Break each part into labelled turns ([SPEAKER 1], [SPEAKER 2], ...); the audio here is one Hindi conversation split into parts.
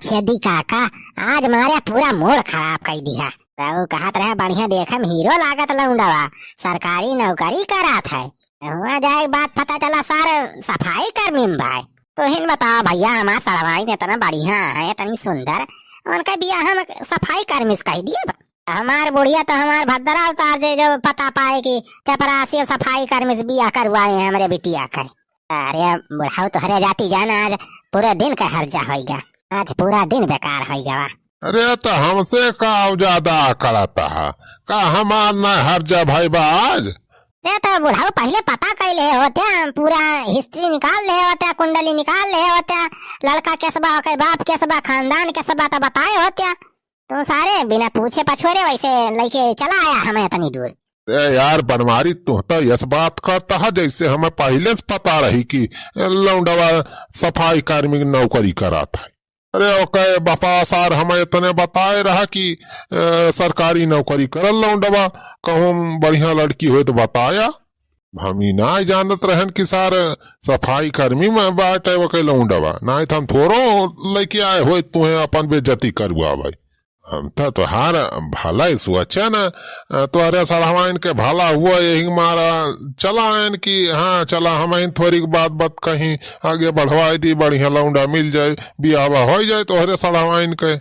[SPEAKER 1] छेदी काका, आज मारे पूरा मूड खराब कर दिया। तो कहत रहे बढ़िया देखम हीरो लागत लौंडवा, सरकारी नौकरी करात है। हुआ जाए बात पता चला सर सफाई कर्मी में भाई। तो हिन बताओ भैया, हमारा सड़वाई में इतना बढ़िया है, इतनी सुंदर, उनका बियाह हम सफाई कर्मी से कह दिए। हमार बुढ़िया तो हमार भद्रा उतार दे जो पता पाए कि चपरासी सफाई कर्मी से बियाह करवाए हैं हमारे बिटिया का। अरे बुढ़ाऊ तो हरे जाती जाना, आज पूरे दिन का हर्जा होगा, आज पूरा दिन बेकार होगा।
[SPEAKER 2] अरे तो हमसे का ज्यादा कराता है का, हमार न हर्जा भाई बाज।
[SPEAKER 1] तो बुढ़ाऊ पहले पता कर ले होते, पूरा हिस्ट्री निकाल ले होते, कुंडली निकाल ले होते, लड़का कैसबा के बाप कैसबा खानदान कैसबा तो बताए होते। तो सारे बिना पूछे पछोरे वैसे लेके चला आया हमें इतनी दूर।
[SPEAKER 2] अरे यार बनवारी, तू तो यस बात करता है जैसे हमें पहले से पता रही कि लौंडवा सफाई कर्मी की नौकरी कराता है। अरे ओके बापा सार हमें इतने बताए रहा कि सरकारी नौकरी करल लौंडवा, कहूँ बढ़िया लड़की हो तो बताया। हम ही ना जानत रहन कि सार सफाई कर्मी में बाटे वो के लौंडवा, ना हम थोड़ो लेके आए हो तुम्हें अपन बेइज्जती करुआ भाई। हम तो तुहार भला ही सोचा न, तुहरे सड़वाइन के भला हुआ यही मारा चला आन कि हाँ चला हम थोड़ी बात बात कहीं आगे बढ़वा दी, बढ़िया लौंडा मिल जाए, बियाह हो जाए तोहरे सड़वाइन के।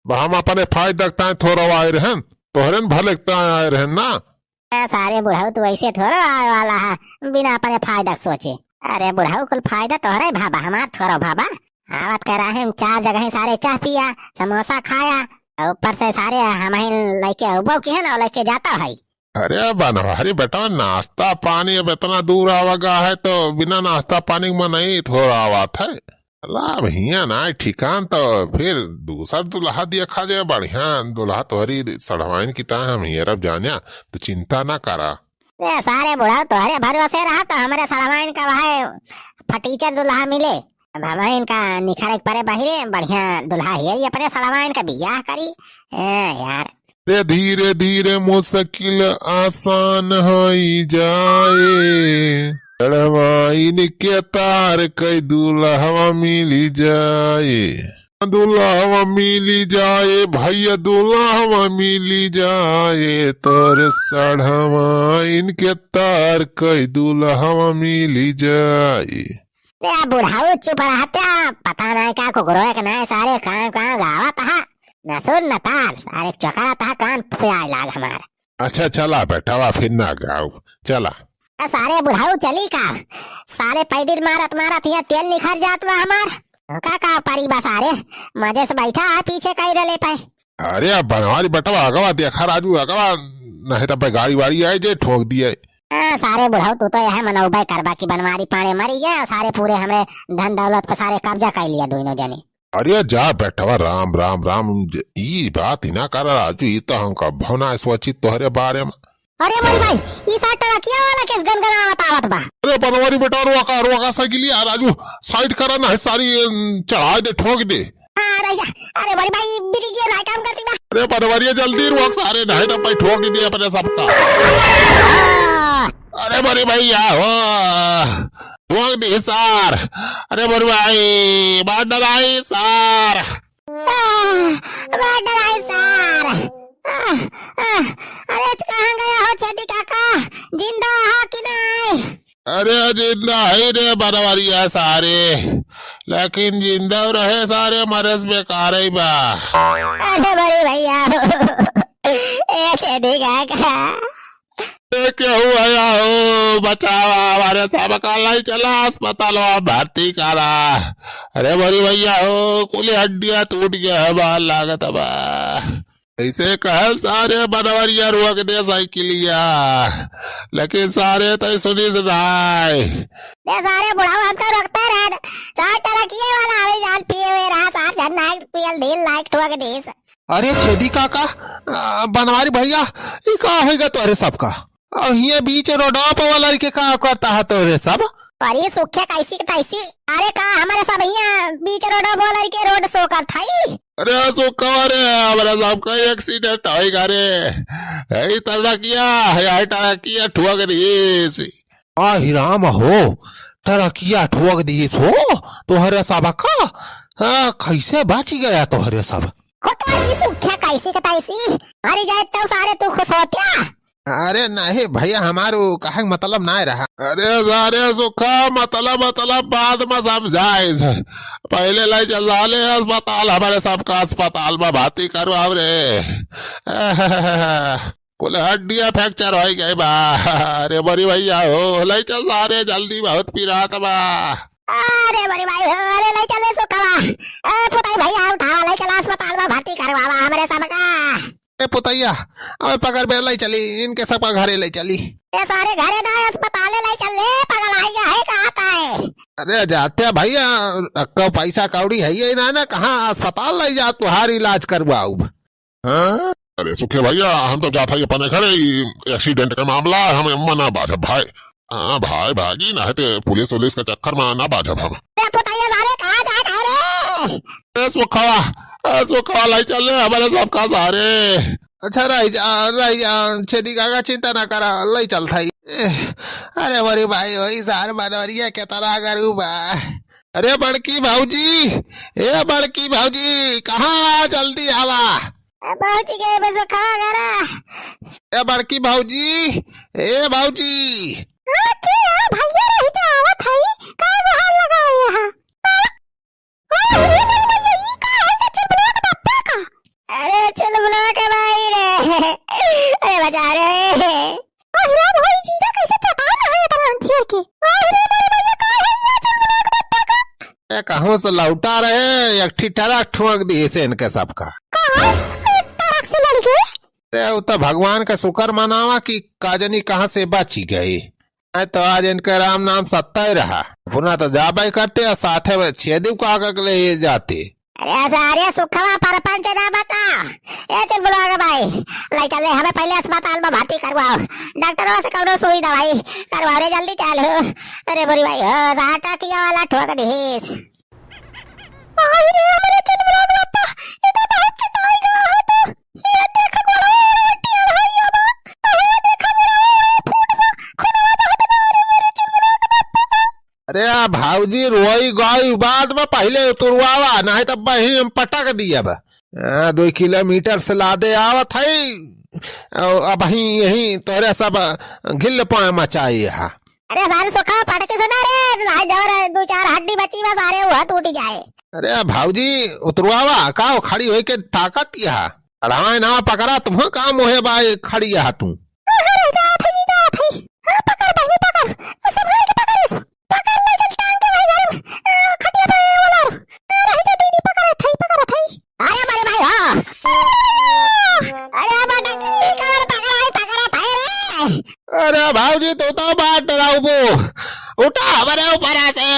[SPEAKER 2] हम अपने फायदा थोड़ा आए रहन, तोहरे भले आए रहन ना।
[SPEAKER 1] सारे बुढ़ाऊ तो ऐसे थोड़ा आए वाला है बिना अपने फायदा सोचे। अरे बुढ़ाऊ कुल फायदा तोहरे भाबा, हमार थोड़ा भाबा। आवत कह रहे 4 जगह सारे चाह पिया, समोसा खाया, ऊपर से सारे हम लेके उबो की है ना लेके जाता है।
[SPEAKER 2] अरे बनवारी बेटा, नाश्ता पानी अब इतना दूर आवागा है तो बिना नाश्ता पानी में नहीं थोड़ा आवात है। लाभ हिया ना ठिकान तो फिर दूसर दुल्हा दिया खा जाए, बढ़िया दुल्हा तोहरी सड़वाइन की तरह हम हियर जानिया, तो चिंता ना करा।
[SPEAKER 1] सारे बुढ़ा तोहरे भरोसे रहा तो हमारे सड़वाइन का वह फटीचर दुल्हा मिले, हमारे का निखर परे बहिरे बढ़िया दुल्हा ही अपने सड़वाइन का बियाह करी। यार
[SPEAKER 2] रे धीरे धीरे मुश्किल आसान हो जाए, सड़वाइन के तार कई दुल्हा मिली जाए, दुल्हा मिली जाए भैया दुल्हा मिली जाए, तोर सड़वाइन के तार कई दुल्हा मिली जाए।
[SPEAKER 1] बुढ़ाऊ चुप रहता, पता नहीं क्या कुकरो के ना सारे कहाँ कहाँ गावत है, न सुन न ताल, सारे चौकरा था कान फुलाए लाग हमार।
[SPEAKER 2] अच्छा चला बेटा फिर ना गाओ चला।
[SPEAKER 1] सारे बुढ़ाऊ चली का, सारे पैदल मारत मारत यहाँ तेल निखर जात बा हमार। का परी बा सारे मजे से बैठा है पीछे कहीं रले पाए।
[SPEAKER 2] अरे अब बनवारी बेटा अगवा देखा राजू अगवा, नहीं तो गाड़ी वाड़ी आए जे ठोक दिए।
[SPEAKER 1] सारे बुढ़ाऊ तू तो यह मनोबा करबा की बनवारी पाने मरी गया, सारे पूरे हमरे धन दौलत पर सारे कब्जा कर लिया दोनों जने।
[SPEAKER 2] अरे जा बेटा राम राम राम, ई बात ही ना कर राजू, ई तो हमका भवना सोची तोहरे बारे में।
[SPEAKER 1] अरे मोरी भाई ई साटा किया वाला केस गनगनावत आवत बा।
[SPEAKER 2] अरे बनवारी बेटा रोका साइकिल यार राजू, साइड करा ना सारी चढ़ा दे ठोक दे।
[SPEAKER 1] अरे मोरी भाई बिरिया ना काम करती बा।
[SPEAKER 2] अरे बनवारी जल्दी रोक, सारे नहीं तो भाई ठोक दे अपने सबका। अरे बड़ी भैया हो ठोक दी सार, अरे बड़ी भाई बात डराई सार,
[SPEAKER 1] बात डराई सार। अरे कहाँ गया हो छेदी काका, जिंदा हो कि नहीं?
[SPEAKER 2] अरे जिंदा है रे बनवारिया सारे, लेकिन जिंदा रहे सारे मरस बेकार ही बा।
[SPEAKER 1] अरे बड़ी भैया ए छेदी काका
[SPEAKER 2] क्या हुआ हो, बचावा हमारे सब का लाई चला अस्पताल भर्ती करा। अरे बड़ी भैया हो कुली हड्डियां टूट गया है, बाल लागत बा। ऐसे कहल सारे बनवरिया रुक दे साइकिलिया, लेकिन सारे तो सुनी सुनाए।
[SPEAKER 1] सारे बुढ़ाओ हमको रोकता रहे, सार टरकिए वाला आवे जाल पिए हुए रहा, सार जन नाइट पियल ढील लाइक ठोक देस।
[SPEAKER 3] अरे छेदी काका बनवारी भैया ये का होगा तोरे सबका, ये बीच रोडवा पे वाला के का करता है तोरे सब।
[SPEAKER 1] अरे सुख्या कैसी तैसी, अरे का हमारे सब यहाँ बीच रोड बोला के रोड शो कर थाई।
[SPEAKER 2] अरे सुखवर हमारे सबका एक्सीडेंट होगा रे, यही तरह किया ठुक दीस।
[SPEAKER 3] राम हो तरकिया ठोक दीस हो तोहरे सबका, हाँ कैसे बच गया तोहरे सब?
[SPEAKER 1] कोतवाली सुख्या कैसी का तैसी मारी जाए तो सारे तू खुश होतिया।
[SPEAKER 3] अरे नहीं भैया हमारो कहे मतलब ना रहा।
[SPEAKER 2] अरे सारे सुखा मतलब बाद में समझाए, पहले लाई चल जाले अस्पताल, हमारे सबका अस्पताल में भर्ती करवाओ रे। कुल हड्डियां फ्रैक्चर हो गए बा। अरे बड़ी भैया हो लाई चल सारे जल्दी, बहुत पीरात बा।
[SPEAKER 1] अरे बड़ी भाई हो, अरे ले चले सुखवा पुताई भैया उठावा ले चला अस्पताल में भर्ती करवावा हमारे सबका।
[SPEAKER 3] ए पुतैया अब पकड़ बेर लाई चली, इनके सबका घरे लाई चली।
[SPEAKER 1] ये सारे घरे ना अस्पताल ले चले, पागल आई गया है कहाँ है?
[SPEAKER 3] अरे जाते हैं भैया, अक्का पैसा कौड़ी है ये ना कहाँ अस्पताल लाई जा तुहार इलाज करवाऊ।
[SPEAKER 2] हाँ? अरे सुखे भैया हम तो जाता ही अपने घरे, एक्सीडेंट का मामला हमें मना बाजब भाई। हाँ भाई भागी ना है पुलिस वुलिस के चक्कर में ना बाजब हम। सुखवा लाई चल रहे हमारे सबका सारे।
[SPEAKER 3] अच्छा रही जा छेदी का चिंता ना करा, लाई चल था। अरे बड़ी भाई वही सार बनवरिया के तरह करू बा। अरे बड़की भाऊजी, ए बड़की भाऊजी कहाँ जल्दी आवा।
[SPEAKER 1] पहुंच गए बस खा गरा।
[SPEAKER 3] ए बड़की भाऊजी, ए भाऊजी।
[SPEAKER 1] भैया रही तो आवत है का बहार लगाए यहां। अरे चल बुला के भाई रे, अरे बजा रे। अरे भाई जी का कैसे चटान है तरंथिया के। अरे मेरे भैया का है ये चल बुला के बप्पा का।
[SPEAKER 3] ए कहां से लौटा रहे, एक ठिठरा ठुक दिए से इनके सबका।
[SPEAKER 1] कहां ट्रक से लड़ गए?
[SPEAKER 3] अरे वो तो भगवान का शुक्र मनावा कि काजनी कहाँ से बची गई। तो आज इनका राम नाम सत्ता ही रहा, पुनः तो जाबाई करते और साथे में छेदी को आगे ले जाते।
[SPEAKER 1] अरे सारे सुखवा परपंच ना बता। ए चल बुला के भाई लाई चले, हमें पहले अस्पताल में भर्ती करवाओ, डॉक्टरों से कौनो सुई दवाई करवाओ रे जल्दी चल। अरे बुरी भाई हो साटा किया वाला ठोक दीस। अरे हमारे चल बुला के पापा ये तो बहुत चटाएगा है तो ये देख बड़ा टिया है अब। अरे देख मेरा फूट में खुदा बहुत मारे मेरे चल बुला के पापा।
[SPEAKER 3] अरे भाऊजी रोई गई बाद में पहले उतरवावा, नहीं तो बही हम पटक दिया। 2 किलोमीटर से लादे आवत है, अब यही तोरे सब घिल पाए मचाई है।
[SPEAKER 1] अरे सारे सुखा पट के सुना रे, लाई जवर 2-4 हड्डी बची बस सारे वो टूट जाए।
[SPEAKER 3] अरे भाऊजी उतरवावा का खड़ी हुई के ताकत यह अड़ावा ना पकड़ा तुम्हें काम होए बाई खड़ी है तू।
[SPEAKER 1] अरे जात है पकड़ भाई पकड़, संभाल के पकड़ इसको, पकड़ ले चल टांग के भाई घर में खटिया पे वाला रही तो दीदी पकड़ थई। अरे बड़े भाई हो, अरे बेटा की कर पकड़ थई रे।
[SPEAKER 3] अरे भाऊजी तो बात डराऊ उठा हमारे ऊपर से।